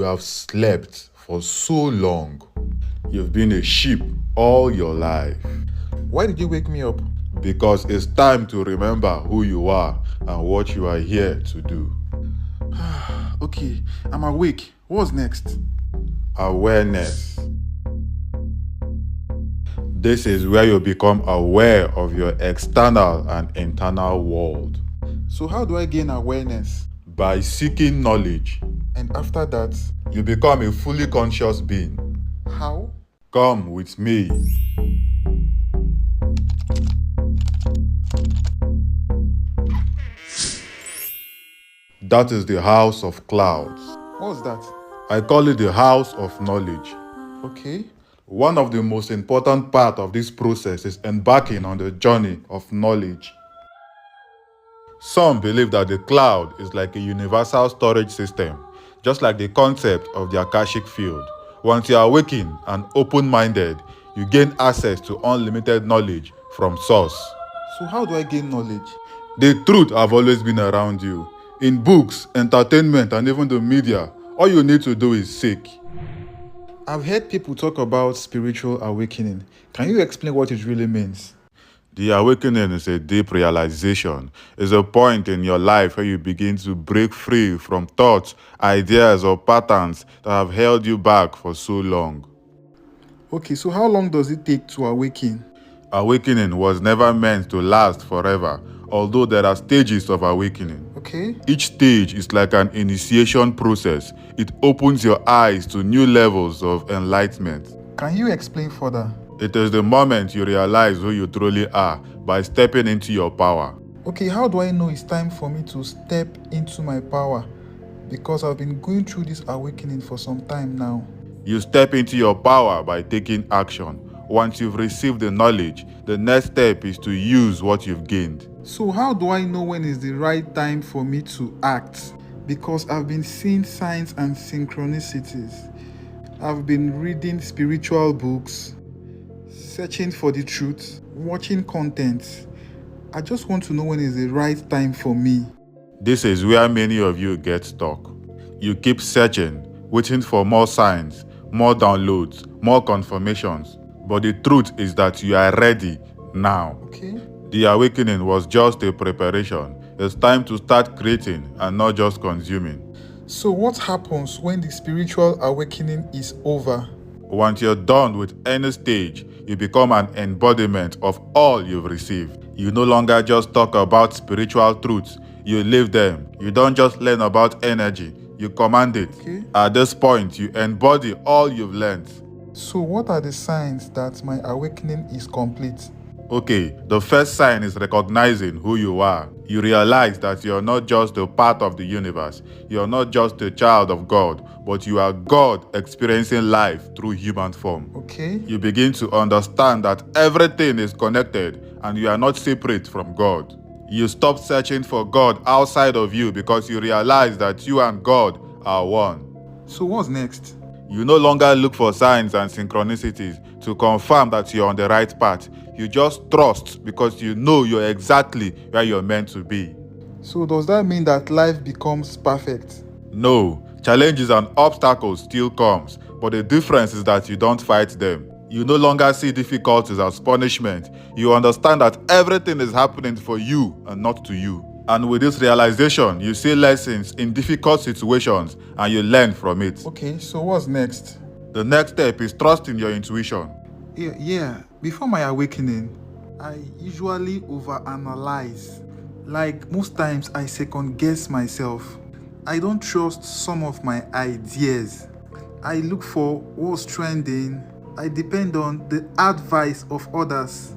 have slept for so long. You've been a sheep all your life. Why did you wake me up? Because it's time to remember who you are and what you are here to do. Okay, I'm awake. What's next? Awareness. This is where you become aware of your external and internal world. So how do I gain awareness? By seeking knowledge, And after that, you become a fully conscious being. how? Come with me. That is the house of clouds. What's that? I call it the house of knowledge. Okay. One of the most important parts of this process is embarking on the journey of knowledge. Some believe that the cloud is like a universal storage system, just like the concept of the Akashic field. Once you are awakened and open-minded, you gain access to unlimited knowledge from source. So how do I gain knowledge? The truth have always been around you. In books, entertainment, and even the media, all you need to do is seek. I've heard people talk about spiritual awakening. Can you explain what it really means? The awakening is a deep realization. It's a point in your life where you begin to break free from thoughts, ideas, or patterns that have held you back for so long. Okay, so how long does it take to awaken? Awakening was never meant to last forever, although there are stages of awakening. Okay. Each stage is like an initiation process. It opens your eyes to new levels of enlightenment. Can you explain further? It is the moment you realize who you truly are by stepping into your power. Okay, how do I know it's time for me to step into my power? Because I've been going through this awakening for some time now. You step into your power by taking action. Once you've received the knowledge, the next step is to use what you've gained. So how do I know when is the right time for me to act? Because I've been seeing signs and synchronicities. I've been reading spiritual books, searching for the truth, watching content. I just want to know when is the right time for me. This is where many of you get stuck. You keep searching, waiting for more signs, more downloads, more confirmations. But the truth is that you are ready now. Okay. The awakening was just a preparation. It's time to start creating and not just consuming. So what happens when the spiritual awakening is over? Once you're done with any stage, you become an embodiment of all you've received. You no longer just talk about spiritual truths, you live them. You don't just learn about energy, you command it. Okay. At this point, you embody all you've learned. So what are the signs that my awakening is complete? Okay, the first sign is recognizing who you are. You realize that you're not just a part of the universe. You're not just a child of God, but you are God experiencing life through human form. Okay. You begin to understand that everything is connected and you are not separate from God. You stop searching for God outside of you because you realize that you and God are one. So what's next? You no longer look for signs and synchronicities to confirm that you're on the right path. You just trust because you know you're exactly where you're meant to be. So does that mean that life becomes perfect? No, challenges and obstacles still comes, but the difference is that you don't fight them. You no longer see difficulties as punishment. You understand that everything is happening for you and not to you. And with this realization, you see lessons in difficult situations and you learn from it. Okay, so what's next? The next step is trusting your intuition. Yeah. Before my awakening, I usually overanalyze. Like most times, I second guess myself. I don't trust some of my ideas. I look for what's trending. I depend on the advice of others.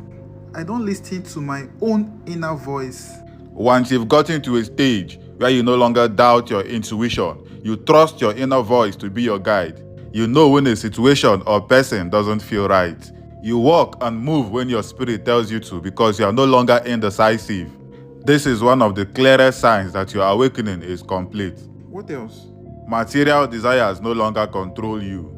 I don't listen to my own inner voice. Once you've gotten to a stage where you no longer doubt your intuition, you trust your inner voice to be your guide. You know when a situation or person doesn't feel right. You walk and move when your spirit tells you to because you are no longer indecisive. This is one of the clearest signs that your awakening is complete. What else? Material desires no longer control you.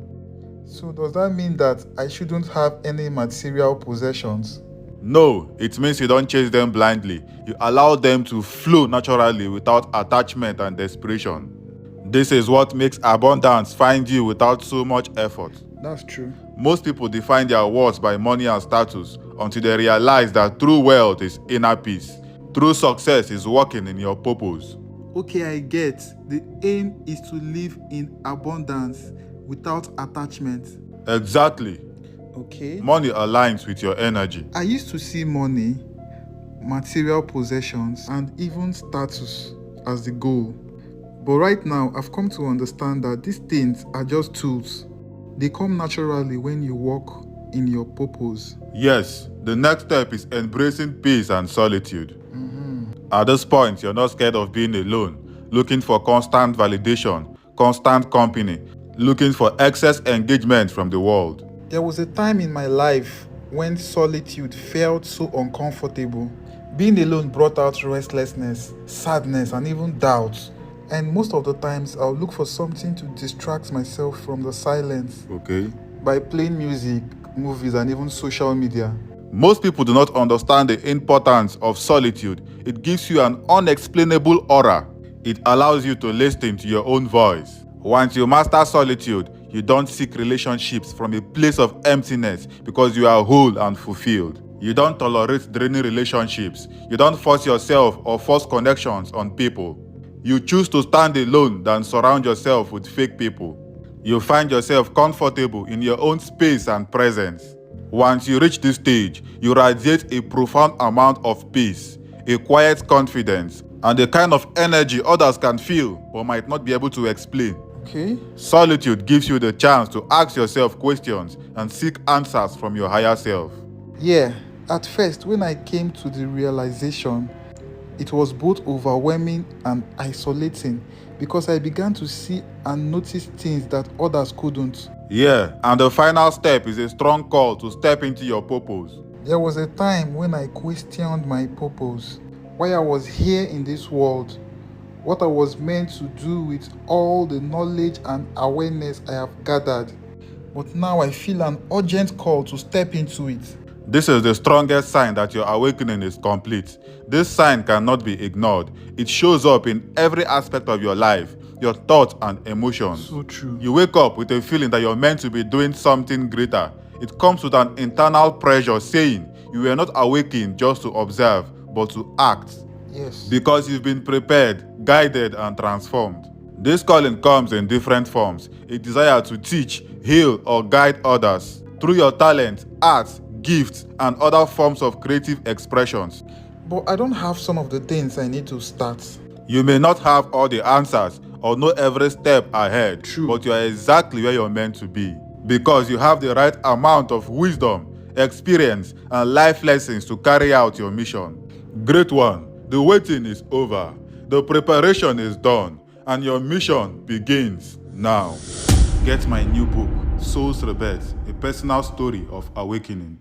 So does that mean that I shouldn't have any material possessions? No, it means you don't chase them blindly. You allow them to flow naturally without attachment and desperation. This is what makes abundance find you without so much effort. That's true. Most people define their worth by money and status until they realize that true wealth is inner peace. True success is working in your purpose. Okay, I get. The aim is to live in abundance without attachment. Exactly. Okay. Money aligns with your energy. I used to see money, material possessions, and even status as the goal. But right now, I've come to understand that these things are just tools. They come naturally when you walk in your purpose. Yes, the next step is embracing peace and solitude. At this point, you're not scared of being alone, looking for constant validation, constant company, looking for excess engagement from the world. There was a time in my life when solitude felt so uncomfortable. Being alone brought out restlessness, sadness, and even doubt. And most of the times, I'll look for something to distract myself from the silence Okay. by playing music, movies, and even social media. Most people do not understand the importance of solitude. It gives you an unexplainable aura. It allows you to listen to your own voice. Once you master solitude, you don't seek relationships from a place of emptiness because you are whole and fulfilled. You don't tolerate draining relationships. You don't force yourself or force connections on people. You choose to stand alone than surround yourself with fake people. You find yourself comfortable in your own space and presence. Once you reach this stage, you radiate a profound amount of peace, a quiet confidence, and a kind of energy others can feel but might not be able to explain. Okay? Solitude gives you the chance to ask yourself questions and seek answers from your higher self. Yeah, at first, when I came to the realization, it was both overwhelming and isolating because I began to see and notice things that others couldn't. Yeah, and the final step is a strong call to step into your purpose. There was a time when I questioned my purpose, why I was here in this world, what I was meant to do with all the knowledge and awareness I have gathered. But now I feel an urgent call to step into it. This is the strongest sign that your awakening is complete. This sign cannot be ignored. It shows up in every aspect of your life, your thoughts and emotions. So true. You wake up with a feeling that you're meant to be doing something greater. It comes with an internal pressure saying you were not awakened just to observe, but to act. Yes. Because you've been prepared, guided, and transformed. This calling comes in different forms: a desire to teach, heal, or guide others through your talent, art, gifts, and other forms of creative expressions. But I don't have some of the things I need to start. You may not have all the answers or know every step ahead, True. but you are exactly where you're meant to be because you have the right amount of wisdom, experience, and life lessons to carry out your mission. Great one, the waiting is over, the preparation is done, and your mission begins now. Get my new book, Soul's Rebirth, a personal story of awakening.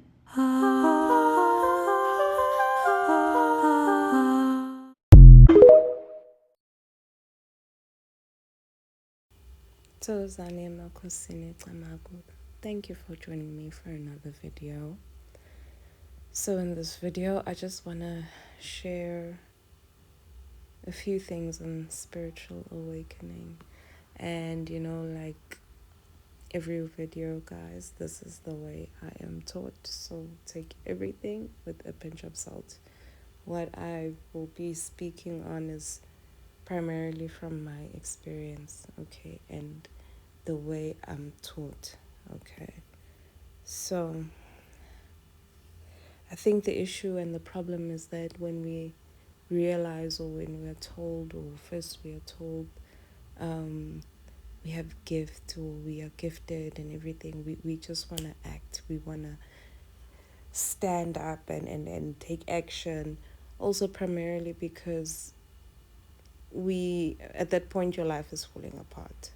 Tozani Makosini Tamagu. Thank you for joining me for another video. So in this video, I just want to share a few things on spiritual awakening. And like every video, guys, this is the way I am taught. So take everything with a pinch of salt. What I will be speaking on is primarily from my experience, okay, and the way I'm taught, okay. So I think the issue and the problem is that when we realize, or when we are told, or first we are told we have gift, or we are gifted and everything, we just want to act, we want to stand up and take action, also primarily because at that point your life is falling apart,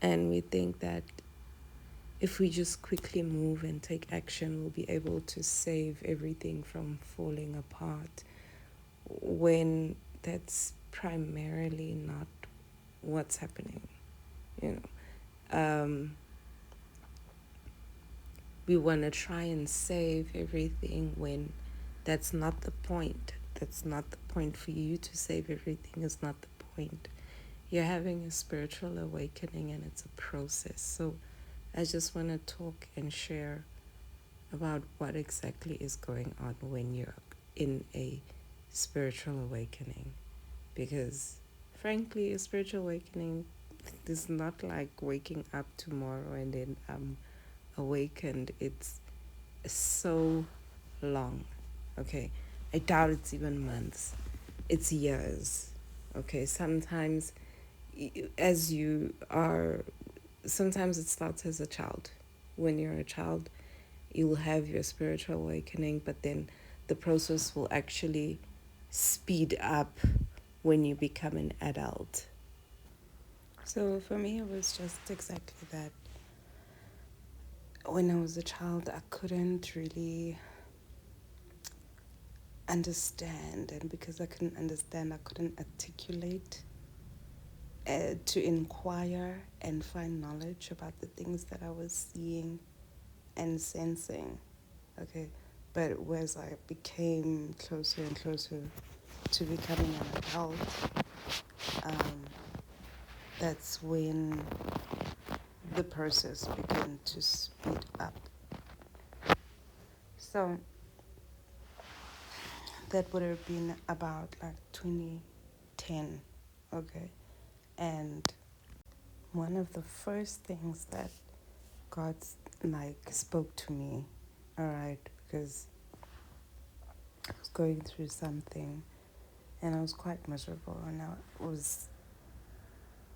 and we think that if we just quickly move and take action, we'll be able to save everything from falling apart, when that's primarily not what's happening. We want to try and save everything when that's not the point. That's not the point. For you to save everything is not the point. you're having a spiritual awakening and it's a process. So I just want to talk and share about what exactly is going on when you're in a spiritual awakening. Because frankly, a spiritual awakening is not like waking up tomorrow and then I'm awakened. It's so long. Okay, I doubt it's even months, it's years. Okay, sometimes as you are, sometimes it starts as a child. When you're a child, you'll have your spiritual awakening, but then the process will actually speed up when you become an adult. So for me, it was just exactly that. When I was a child, I couldn't really understand, and because I couldn't understand, I couldn't articulate to inquire and find knowledge about the things that I was seeing and sensing. Okay, but as I became closer and closer to becoming an adult, um, that's when the process began to speed up. So that would have been about like 2010, okay? And one of the first things that God like spoke to me, all right, because I was going through something and I was quite miserable, and I was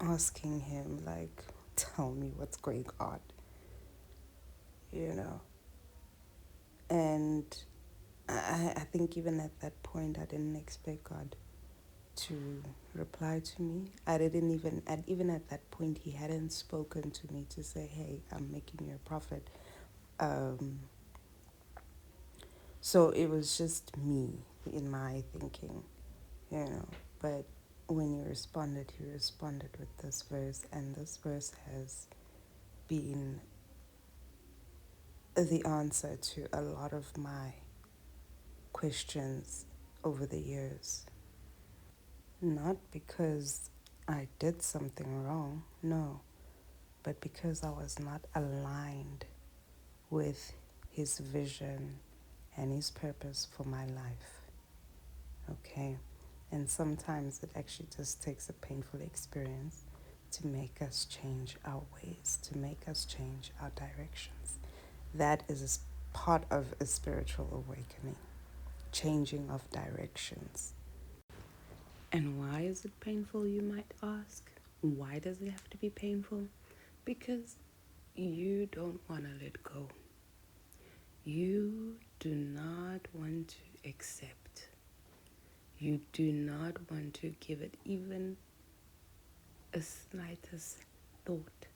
asking him like, tell me what's going on, you know. And I think even at that point I didn't expect God to reply to me. I didn't even at that point he hadn't spoken to me to say, hey, I'm making you a prophet. So it was just me in my thinking, you know. But when he responded with this verse, and this verse has been the answer to a lot of my questions over the years. Not because I did something wrong, no, but because I was not aligned with his vision and his purpose for my life. Okay? And sometimes it actually just takes a painful experience to make us change our ways, to make us change our directions. That is a part of a spiritual awakening, changing of directions. And why is it painful, you might ask? Why does it have to be painful? Because you don't want to let go. You do not want to accept. You do not want to give it even a slightest thought.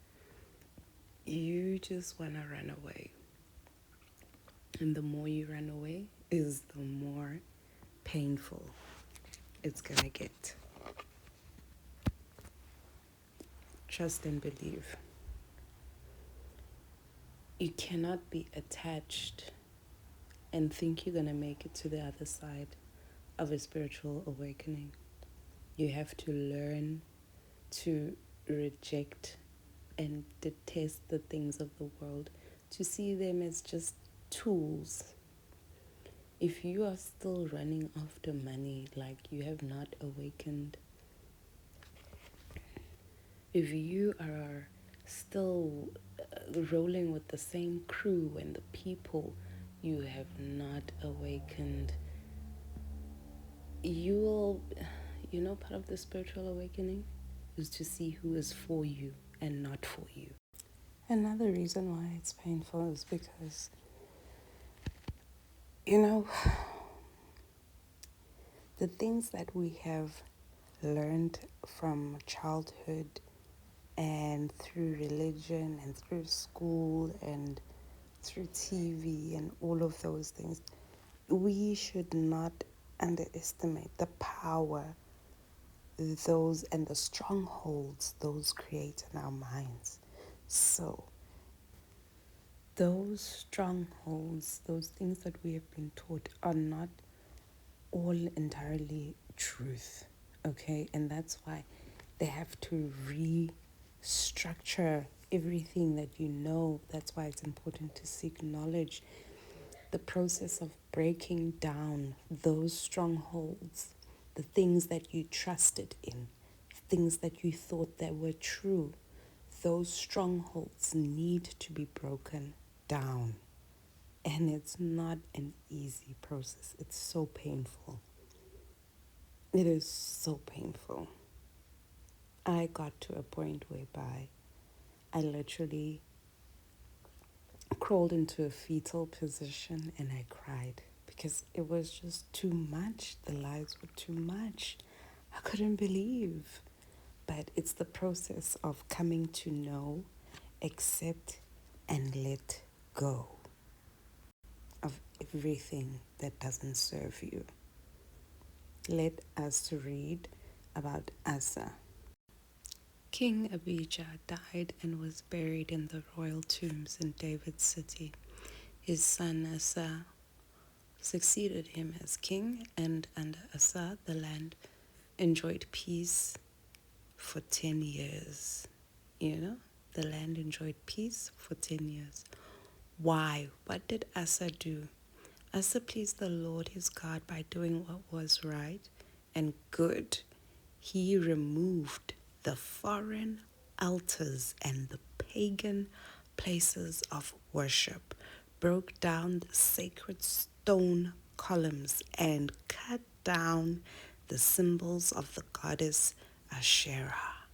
You just want to run away. And the more you run away is the more painful it's going to get. Trust and believe. You cannot be attached and think you're going to make it to the other side of a spiritual awakening. You have to learn to reject and detest the things of the world, to see them as just tools. If you are still running after money, like you have not awakened, if you are still rolling with the same crew and the people, you have not awakened. Part of the spiritual awakening is to see who is for you and not for you. Another reason why it's painful is because, the things that we have learned from childhood and through religion and through school and through TV and all of those things, we should not underestimate the power those and the strongholds those create in our minds. So those strongholds, those things that we have been taught, are not all entirely truth, okay? And that's why They have to restructure everything that you know. That's why it's important to seek knowledge. The process of breaking down those strongholds, the things that you trusted in, things that you thought that were true, those strongholds need to be broken down. And it's not an easy process. It's so painful. It is so painful. I got to a point whereby I literally crawled into a fetal position and I cried because it was just too much. The lies were too much. I couldn't believe. But it's the process of coming to know, accept, and let go of everything that doesn't serve you. Let us read about Asa. King Abijah died and was buried in the royal tombs in David's city. His son Asa succeeded him as king, and under Asa the land enjoyed peace for 10 years. The land enjoyed peace for 10 years. Why? What did Asa do? Asa pleased the Lord his God by doing what was right and good. He removed the foreign altars and the pagan places of worship, broke down the sacred stone columns, and cut down the symbols of the goddess Asherah.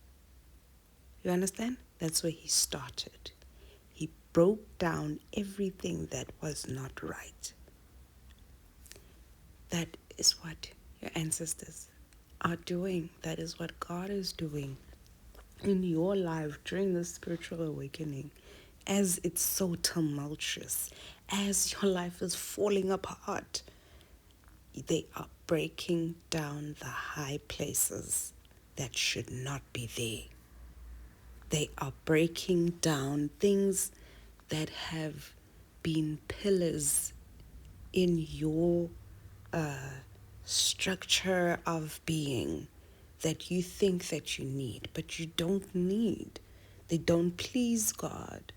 You understand? That's where he started. He broke down everything that was not right. That is what your ancestors are doing. That is what God is doing in your life during this spiritual awakening. As it's so tumultuous, as your life is falling apart, they are breaking down the high places that should not be there. They are breaking down things that have been pillars in your structure of being that you think that you need, but you don't need. They don't please God.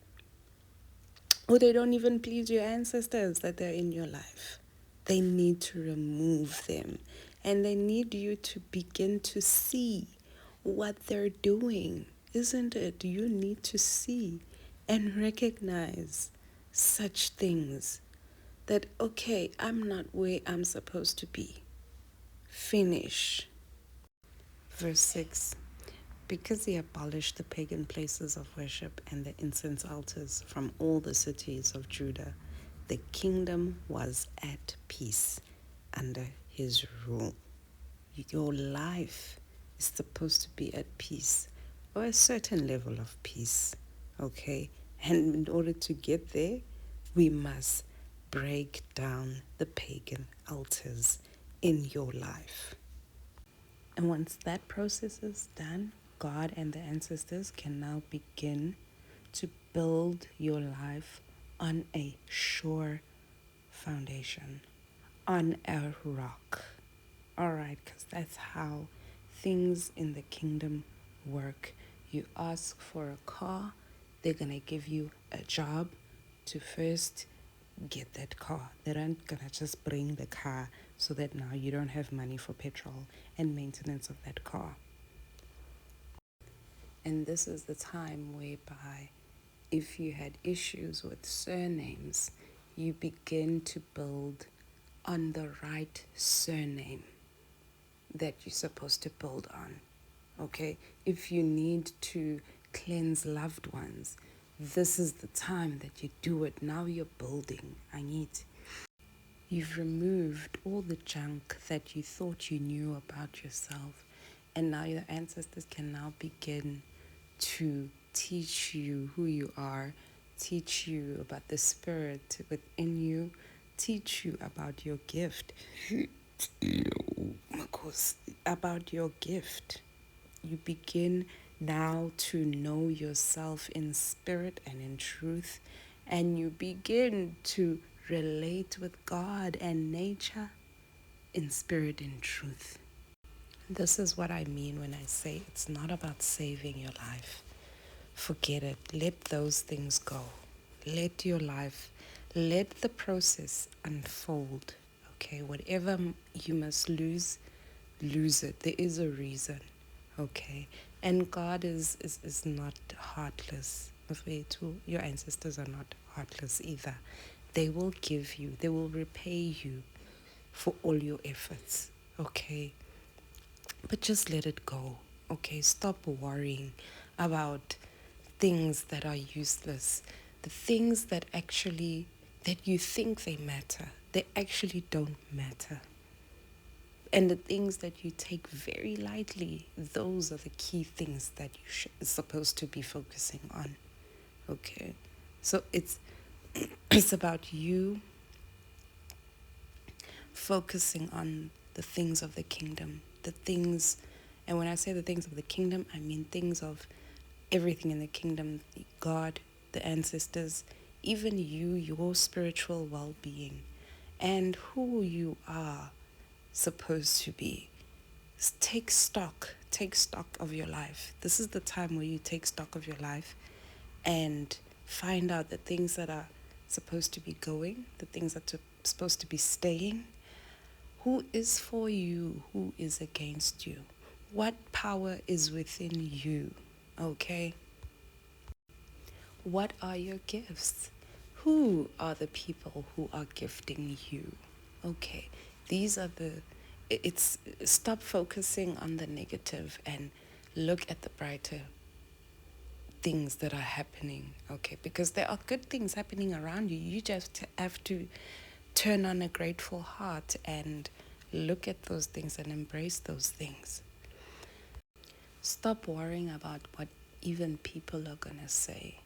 Or they don't even please your ancestors that they're in your life. They need to remove them. And they need you to begin to see what they're doing. Isn't it? You need to see and recognize such things that, okay, I'm not where I'm supposed to be. Finish. Verse 6. Because he abolished the pagan places of worship and the incense altars from all the cities of Judah, the kingdom was at peace under his rule. Your life is supposed to be at peace, or a certain level of peace, okay? And in order to get there, we must break down the pagan altars in your life. And once that process is done, God and the ancestors can now begin to build your life on a sure foundation, on a rock. All right, because that's how things in the kingdom work. You ask for a car, they're going to give you a job to first get that car. They aren't going to just bring the car so that now you don't have money for petrol and maintenance of that car. And this is the time whereby if you had issues with surnames, you begin to build on the right surname that you're supposed to build on. Okay? If you need to cleanse loved ones, this is the time that you do it. Now you're building. You've removed all the junk that you thought you knew about yourself. And now your ancestors can now begin to teach you who you are, teach you about the spirit within you, teach you about your gift. About your gift. You begin now to know yourself in spirit and in truth, and you begin to relate with God and nature in spirit and truth. This is what I mean when I say it's not about saving your life. Forget it. Let those things go. Let your life, let the process unfold. Okay, whatever you must lose, lose it. There is a reason. Okay, and God is not heartless. Your ancestors are not heartless either. They will give you, they will repay you for all your efforts. Okay, but just let it go. Okay, stop worrying about things that are useless. The things that actually, that you think they matter, they actually don't matter. And the things that you take very lightly, those are the key things that you are supposed to be focusing on. Okay, so it's it's about you focusing on the things of the kingdom, the things, and when I say the things of the kingdom, I mean things of everything in the kingdom, God, the ancestors, even you, your spiritual well-being, and who you are supposed to be. Take stock of your life. This is the time where you take stock of your life and find out the things that are supposed to be going, the things that are supposed to be staying. Who is for you? Who is against you? What power is within you? Okay? What are your gifts? Who are the people who are gifting you? Okay, these are it's stop focusing on the negative and look at the brighter things that are happening. Okay, because there are good things happening around you. You just have to turn on a grateful heart and look at those things and embrace those things. Stop worrying about what even people are gonna say.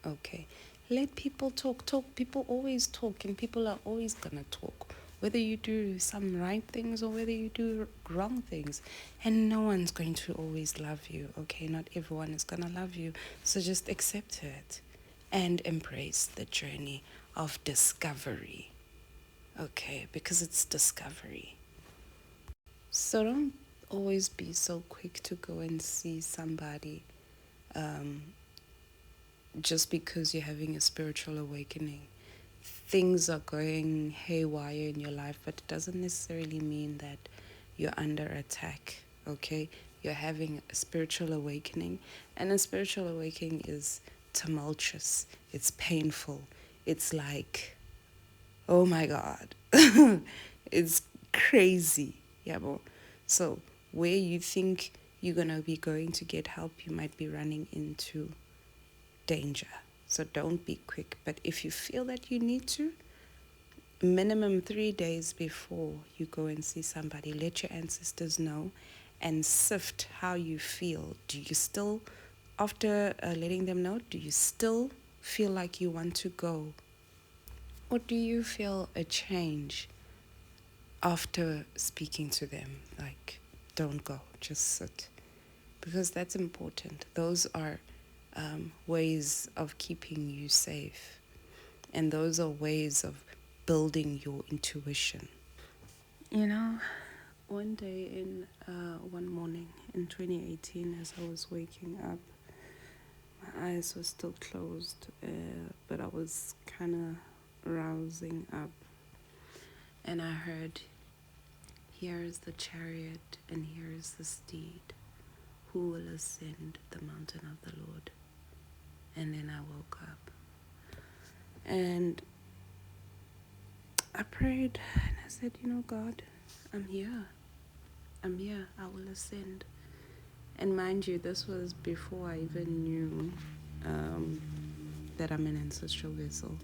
Okay, let people talk. People always talk, and people are always gonna talk, whether you do some right things or whether you do wrong things. And no one's going to always love you. Okay, not everyone is gonna love you, so just accept it and embrace the journey of discovery. Okay, because it's discovery. So don't always be so quick to go and see somebody just because you're having a spiritual awakening. Things are going haywire in your life, but it doesn't necessarily mean that you're under attack. Okay, you're having a spiritual awakening, and a spiritual awakening is tumultuous, it's painful, it's like, oh my god, it's crazy. Yeah, bro. So where you think you're gonna be going to get help, you might be running into danger. So don't be quick. But if you feel that you need to, minimum 3 days before you go and see somebody, let your ancestors know and sift how you feel. Do you still, after letting them know, do you still feel like you want to go? Or do you feel a change after speaking to them? Like, don't go, just sit. Because that's important. Those are ways of keeping you safe. And those are ways of building your intuition. You know, one morning in 2018, as I was waking up, my eyes were still closed, but I was kind of rousing up. And I heard, here is the chariot and here is the steed. Who will ascend the mountain of the Lord? And then I woke up. And I prayed and I said, you know, God, I'm here. I will ascend. And mind you, this was before I even knew that I'm an ancestral vessel.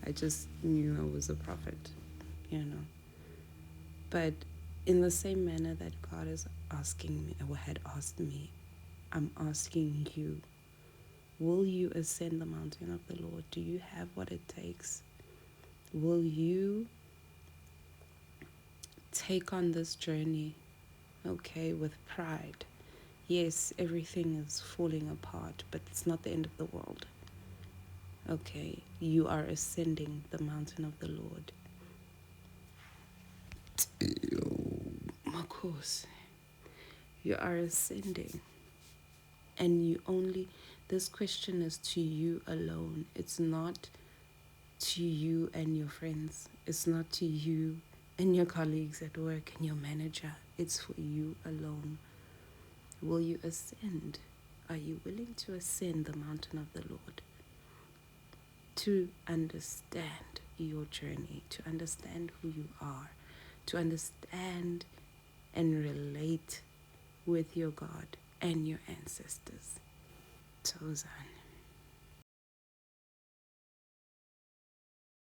I just knew I was a prophet, you know. But in the same manner that God is asking me, or had asked me, I'm asking you, will you ascend the mountain of the Lord? Do you have what it takes? Will you take on this journey, okay, with pride? Yes, everything is falling apart, but it's not the end of the world. Okay, you are ascending the mountain of the Lord. Of course. You are ascending. And this question is to you alone. It's not to you and your friends. It's not to you and your colleagues at work and your manager. It's for you alone. Will you ascend? Are you willing to ascend the mountain of the Lord? To understand your journey, to understand who you are, to understand and relate with your God and your ancestors. Tozan.